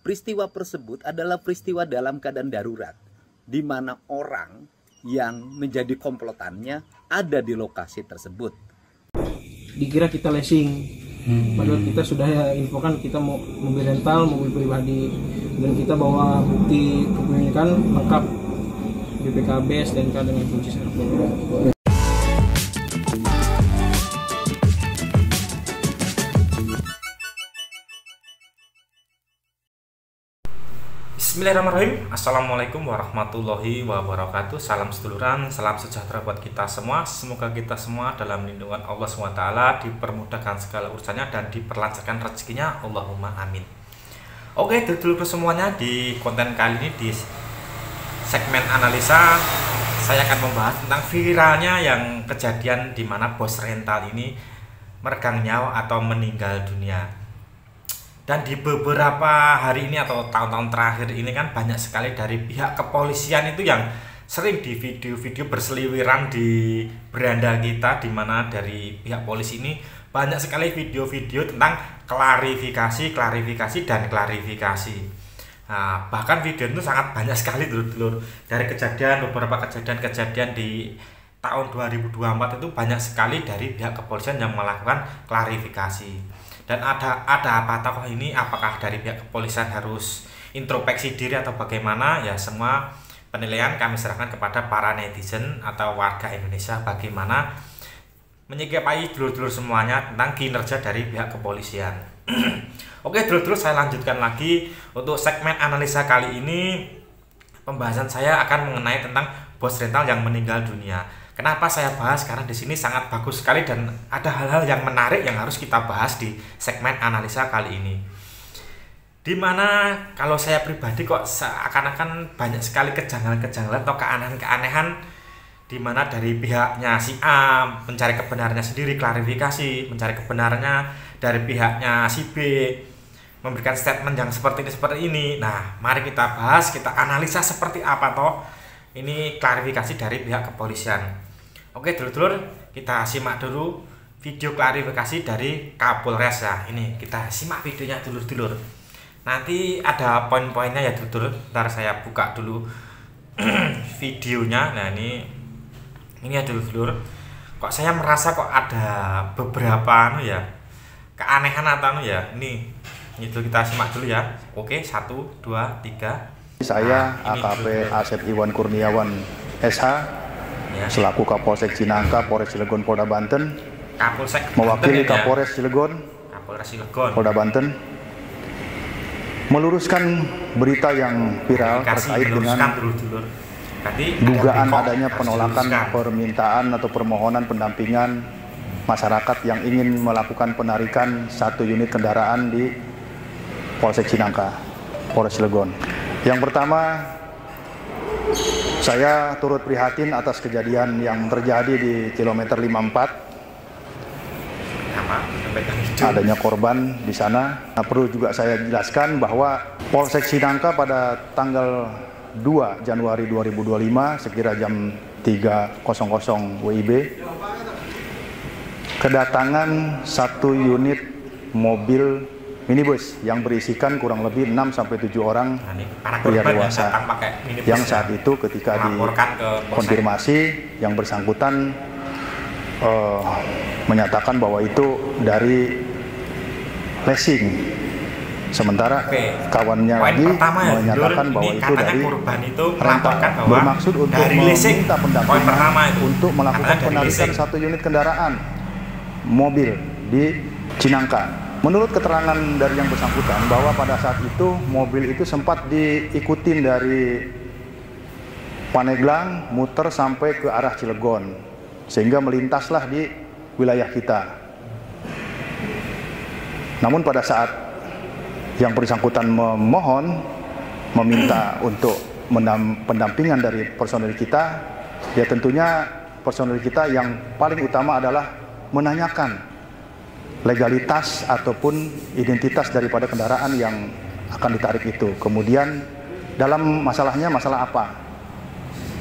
Peristiwa tersebut adalah peristiwa dalam keadaan darurat, di mana orang yang menjadi komplotannya ada di lokasi tersebut. Dikira kita lesing, padahal kita sudah infokan kita mau mobil rental, mobil pribadi, dan kita bawa bukti kepemilikan lengkap BPKB, STNK dengan kunci server. Bismillahirrahmanirrahim. Assalamualaikum warahmatullahi wabarakatuh. Salam seduluran, salam sejahtera buat kita semua. Semoga kita semua dalam lindungan Allah SWT, dipermudahkan segala urusannya dan diperlancarkan rezekinya, Allahumma amin. Oke dulur-dulur semuanya, di konten kali ini di segmen analisa saya akan membahas tentang viralnya yang kejadian di mana bos rental ini meregang nyawa atau meninggal dunia. Dan di beberapa hari ini atau tahun-tahun terakhir ini kan banyak sekali dari pihak kepolisian itu yang sering di video-video berseliweran di beranda kita, di mana dari pihak polisi ini banyak sekali video-video tentang klarifikasi dan klarifikasi. Nah, bahkan video itu sangat banyak sekali dulur-dulur. Dari beberapa kejadian di tahun 2024 itu banyak sekali dari pihak kepolisian yang melakukan klarifikasi. Dan ada apa tokoh ini, apakah dari pihak kepolisian harus introspeksi diri atau bagaimana, ya semua penilaian kami serahkan kepada para netizen atau warga Indonesia bagaimana menyikapi dulur-dulur semuanya tentang kinerja dari pihak kepolisian. Oke dulur-dulur, saya lanjutkan lagi untuk segmen analisa kali ini. Pembahasan saya akan mengenai tentang bos rental yang meninggal dunia. Kenapa saya bahas? Karena di sini sangat bagus sekali dan ada hal-hal yang menarik yang harus kita bahas di segmen analisa kali ini. Dimana kalau saya pribadi kok seakan-akan banyak sekali kejanggalan-kejanggalan atau keanehan-keanehan, dimana dari pihaknya si A mencari kebenarannya sendiri, klarifikasi, mencari kebenarannya dari pihaknya si B, memberikan statement yang seperti ini. Nah, mari kita bahas, kita analisa seperti apa toh ini klarifikasi dari pihak kepolisian. Oke dulur-dulur, kita simak dulu video klarifikasi dari Kapolres ya. Ini kita simak videonya dulur-dulur. Nanti ada poin-poinnya ya dulur-dulur. Ntar saya buka dulu videonya. Nah ini ya dulur-dulur. Kok saya merasa kok ada beberapa keanehan atau ya. Ini itu kita simak dulu ya. Oke, 1, 2, 3. Saya AKP Asep Iwan Kurniawan SH ya, selaku Kapolsek Cinangka, Polres Cilegon, Polda Banten, mewakili Kapolres Cilegon, Polda Banten, meluruskan berita yang viral terkait dengan dugaan adanya penolakan permintaan atau permohonan pendampingan masyarakat yang ingin melakukan penarikan 1 unit kendaraan di Polsek Cinangka, Polres Cilegon. Yang pertama, saya turut prihatin atas kejadian yang terjadi di kilometer 54. Adanya korban di sana. Nah, perlu juga saya jelaskan bahwa Polsek Cinangka pada tanggal 2 Januari 2025 sekira jam 3.00 WIB kedatangan 1 unit mobil minibus yang berisikan kurang lebih 6-7 orang pria dewasa yang saat itu ketika dikonfirmasi yang bersangkutan menyatakan bahwa itu dari leasing, sementara kawannya lagi menyatakan bahwa itu dari rental, bermaksud untuk meminta pendampingan untuk melakukan penarikan 1 unit kendaraan mobil di Cinangka. Menurut keterangan dari yang bersangkutan bahwa pada saat itu mobil itu sempat diikutin dari Paneglang muter sampai ke arah Cilegon sehingga melintaslah di wilayah kita. Namun pada saat yang bersangkutan meminta untuk pendampingan dari personel kita, ya tentunya personel kita yang paling utama adalah menanyakan legalitas ataupun identitas daripada kendaraan yang akan ditarik itu. Kemudian dalam masalahnya masalah apa?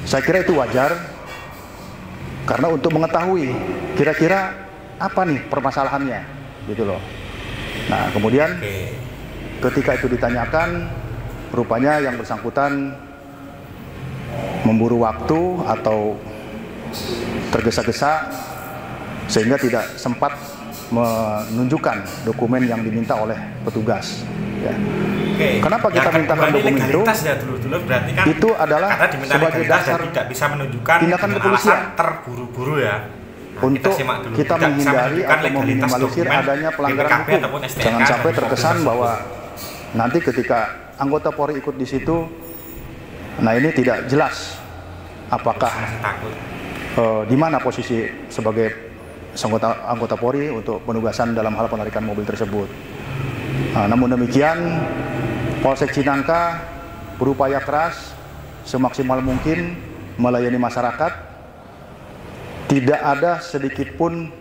Saya kira itu wajar karena untuk mengetahui kira-kira apa nih permasalahannya gitu loh. Nah kemudian ketika itu ditanyakan, rupanya yang bersangkutan memburu waktu atau tergesa-gesa sehingga tidak sempat menunjukkan dokumen yang diminta oleh petugas. Ya. Oke. Kenapa kita mintakan dokumen itu? Ya, dulu berarti kan itu adalah sebagai dasar tidak bisa menunjukkan tindakan kepolisian terburu-buru ya. Nah, untuk kita menghindari atau meminimalisir adanya pelanggaran hukum. Jangan sampai terkesan bahwa nanti ketika anggota Polri ikut di situ, nah ini tidak jelas apakah di mana posisi sebagai anggota Polri untuk penugasan dalam hal penarikan mobil tersebut. Nah, namun demikian, Polsek Cinangka berupaya keras semaksimal mungkin melayani masyarakat. Tidak ada sedikit pun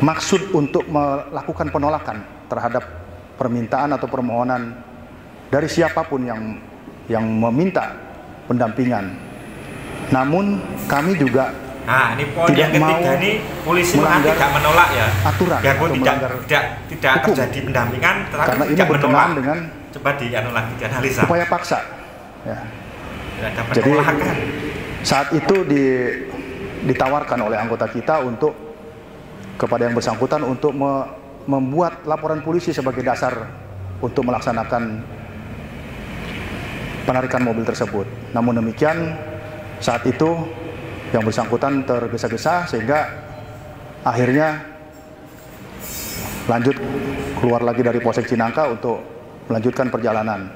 maksud untuk melakukan penolakan terhadap permintaan atau permohonan dari siapapun yang meminta pendampingan. Namun kami juga ini poin yang ketiga nih, polisi tidak menolak ya aturan, biarpun tidak terjadi pendampingan, tetapi karena ini berkenaan dengan coba dianalisa upaya paksa. Ya. Jadi saat itu ditawarkan oleh anggota kita untuk kepada yang bersangkutan untuk membuat laporan polisi sebagai dasar untuk melaksanakan penarikan mobil tersebut. Namun demikian, saat itu yang bersangkutan tergesa-gesa sehingga akhirnya lanjut keluar lagi dari Polsek Cinangka untuk melanjutkan perjalanan.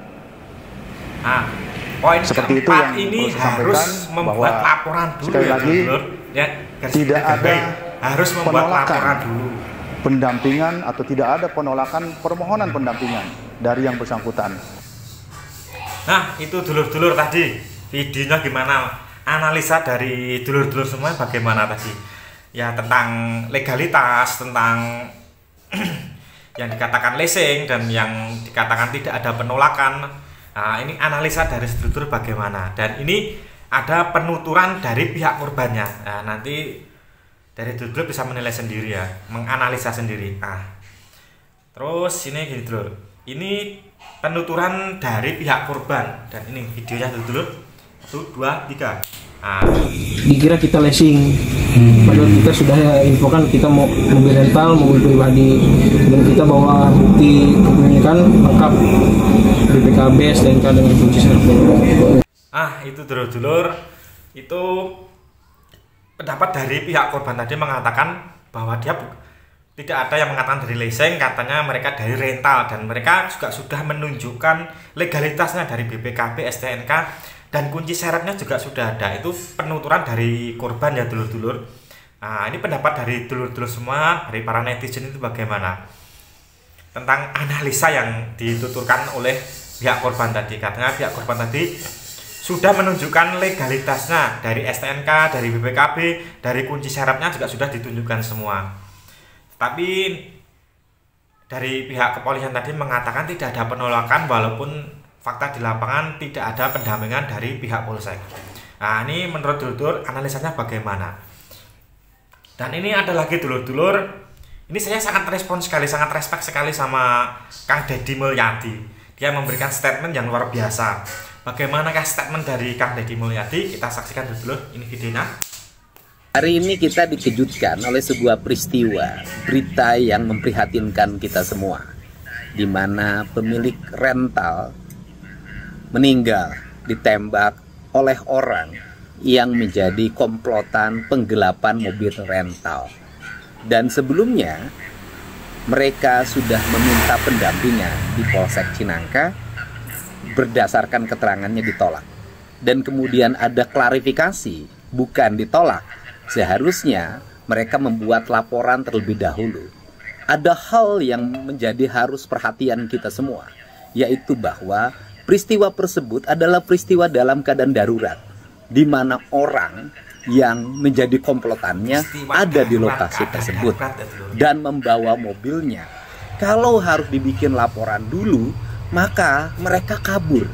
Poin seperti itu yang ini harus membuat laporan dulu. Sekali lagi ya, tidak ada harus membuat laporan dulu. Pendampingan atau tidak ada penolakan permohonan pendampingan dari yang bersangkutan. Nah, itu dulur-dulur tadi videonya gimana? Analisa dari dulur-dulur semua bagaimana tadi? Ya tentang legalitas, tentang yang dikatakan lesing dan yang dikatakan tidak ada penolakan. Nah, ini analisa dari dulur-dulur bagaimana? Dan ini ada penuturan dari pihak korbannya. Nah, nanti dari dulur bisa menilai sendiri ya, menganalisa sendiri. Terus ini gini dulur, ini penuturan dari pihak korban dan ini videonya dulur. 1, 2, 3. Dikira kita lesing, padahal kita sudah infokan kita mau mobil rental, mobil pribadi, dan kita bawa bukti kepemilikan lengkap BPKB, STNK dengan kunci server. Itu dulur-dulur, itu pendapat dari pihak korban tadi mengatakan bahwa dia tidak ada yang mengatakan dari leasing, katanya mereka dari rental dan mereka juga sudah menunjukkan legalitasnya dari BPKB, STNK dan kunci serepnya juga sudah ada. Itu penuturan dari korban ya dulur-dulur. Ini pendapat dari dulur-dulur semua, dari para netizen itu bagaimana tentang analisa yang dituturkan oleh pihak korban tadi. Katanya pihak korban tadi sudah menunjukkan legalitasnya dari STNK, dari BPKB, dari kunci serepnya juga sudah ditunjukkan semua. Tapi dari pihak kepolisian tadi mengatakan tidak ada penolakan walaupun fakta di lapangan tidak ada pendampingan dari pihak polsek. Ini menurut dulur-dulur analisanya bagaimana? Dan ini ada lagi dulur-dulur, ini saya sangat respect sekali sama Kang Deddy Mulyadi. Dia memberikan statement yang luar biasa. Bagaimanakah statement dari Kang Deddy Mulyadi? Kita saksikan dulur-dulur, ini videonya. Hari ini kita dikejutkan oleh sebuah peristiwa, berita yang memprihatinkan kita semua, di mana pemilik rental meninggal ditembak oleh orang yang menjadi komplotan penggelapan mobil rental. Dan sebelumnya mereka sudah meminta pendampingan di Polsek Cinangka, berdasarkan keterangannya ditolak. Dan kemudian ada klarifikasi, bukan ditolak. Seharusnya mereka membuat laporan terlebih dahulu. Ada hal yang menjadi harus perhatian kita semua, yaitu bahwa peristiwa tersebut adalah peristiwa dalam keadaan darurat, di mana orang yang menjadi komplotannya ada di lokasi tersebut dan membawa mobilnya. Kalau harus dibikin laporan dulu, maka mereka kabur.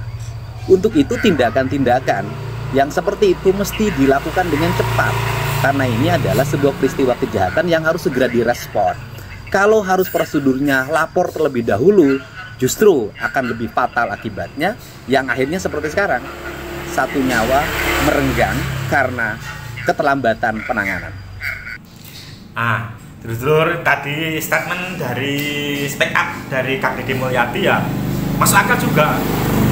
Untuk itu tindakan-tindakan yang seperti itu mesti dilakukan dengan cepat, karena ini adalah sebuah peristiwa kejahatan yang harus segera direspon. Kalau harus prosedurnya lapor terlebih dahulu, justru akan lebih fatal akibatnya, yang akhirnya seperti sekarang. Satu nyawa merenggang karena keterlambatan penanganan. Dulur-dulur, tadi statement dari speak up dari Kak Dede Mulyadi ya masuk akal juga.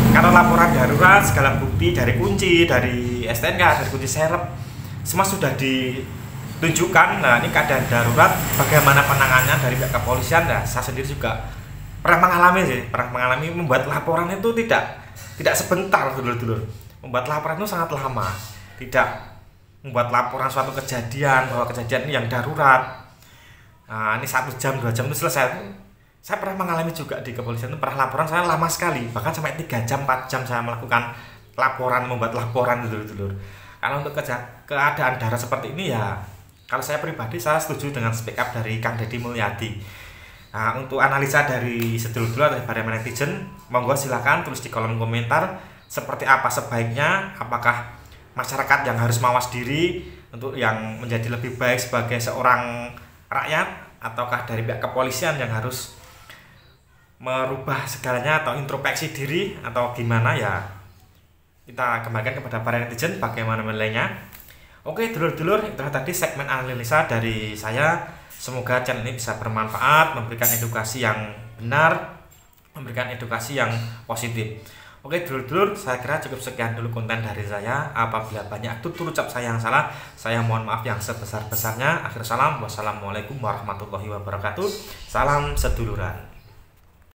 Karena laporan darurat, segala bukti dari kunci, dari STNK, dari kunci serep, semua sudah ditunjukkan. Nah, ini keadaan darurat, bagaimana penanganannya dari pihak kepolisian. Nah, saya sendiri juga pernah mengalami membuat laporan itu tidak sebentar, dulur-dulur. Membuat laporan itu sangat lama. Tidak membuat laporan suatu kejadian, bahwa kejadian ini yang darurat. Nah, ini 1 jam, 2 jam itu selesai. Saya pernah mengalami juga di kepolisian itu, pernah laporan saya lama sekali, bahkan sampai 3 jam, 4 jam saya melakukan laporan, membuat laporan dulur-dulur. Kalau untuk keadaan darurat seperti ini ya, kalau saya pribadi saya setuju dengan speak up dari Kang Dede Mulyadi. Nah, untuk analisa dari sedulur-dulur dari para netizen, monggo silakan tulis di kolom komentar seperti apa sebaiknya, apakah masyarakat yang harus mawas diri untuk yang menjadi lebih baik sebagai seorang rakyat, ataukah dari pihak kepolisian yang harus merubah segalanya atau introspeksi diri atau gimana ya, kita kembalikan kepada para netizen bagaimana menilainya. Oke dulur-dulur, itulah tadi segmen analisa dari saya. Semoga channel ini bisa bermanfaat, memberikan edukasi yang benar, memberikan edukasi yang positif. Oke dulur-dulur, saya kira cukup sekian dulu konten dari saya. Apabila banyak tutur ucap saya yang salah, saya mohon maaf yang sebesar-besarnya. Akhir salam, wassalamualaikum warahmatullahi wabarakatuh. Salam seduluran.